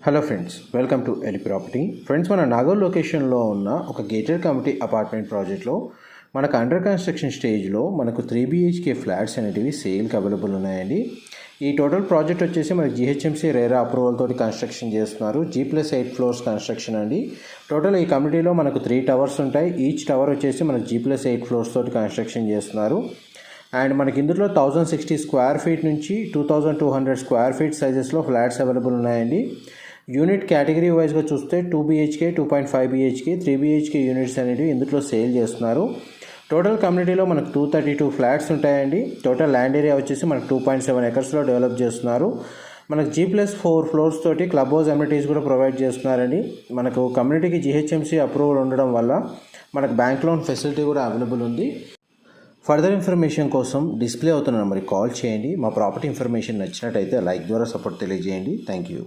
Hello friends, welcome to Eli property. Friends, మన నాగోల్ లొకేషన్లో ఉన్న ఒక గేటెడ్ కమ్యూనిటీ అపార్ట్మెంట్ ప్రాజెక్ట్లో మనకు అండర్ కన్స్ట్రక్షన్ స్టేజ్లో మనకు 3 BHK ఫ్లాట్స్ అనేటివి సేల్కి అవైలబుల్ ఉన్నాయండి. ఈ టోటల్ ప్రాజెక్ట్ వచ్చేసి మనకి GHMC రేరా అప్రూవల్ తోటి కన్స్ట్రక్షన్ చేస్తున్నారు. G+8 ఫ్లోర్స్ కన్స్ట్రక్షన్ అండి. టోటల్ ఈ కమ్యూనిటీలో మనకు 3 టవర్స్ ఉంటాయి. ఈచ్ టవర్ వచ్చేసి మనకు G+8 ఫ్లోర్స్ తోటి కన్స్ట్రక్షన్ చేస్తున్నారు. అండ్ మనకి ఇందులో 1060 స్క్వేర్ ఫీట్ నుంచి 2200 స్క్వేర్ ఫీట్ సైజెస్లో ఫ్లాట్స్ అవైలబుల్ ఉన్నాయండి. యూనిట్ కేటగిరీ వైజ్గా చూస్తే 2 BHK, 2.5 BHK, 3 BHK యూనిట్స్ అనేవి ఇందులో సేల్ చేస్తున్నారు. టోటల్ కమ్యూనిటీలో మనకు 232 ఫ్లాట్స్ ఉంటాయండి. టోటల్ ల్యాండ్ ఏరియా వచ్చేసి మనకు 2.7 ఎకర్స్లో డెవలప్ చేస్తున్నారు. మనకు G+4 ఫ్లోర్స్ తోటి క్లబ్ హౌస్ అమ్యూనిటీస్ కూడా ప్రొవైడ్ చేస్తున్నారండి. మనకు కమ్యూనిటీకి GHMC అప్రూవల్ ఉండడం వల్ల మనకు బ్యాంక్ లోన్ ఫెసిలిటీ కూడా అవైలబుల్ ఉంది. ఫర్దర్ ఇన్ఫర్మేషన్ కోసం డిస్ప్లే అవుతున్న నెంబర్కి కాల్ చేయండి. మా ప్రాపర్టీ ఇన్ఫర్మేషన్ నచ్చినట్టయితే లైక్ ద్వారా సపోర్ట్ తెలియజేయండి. Thank you.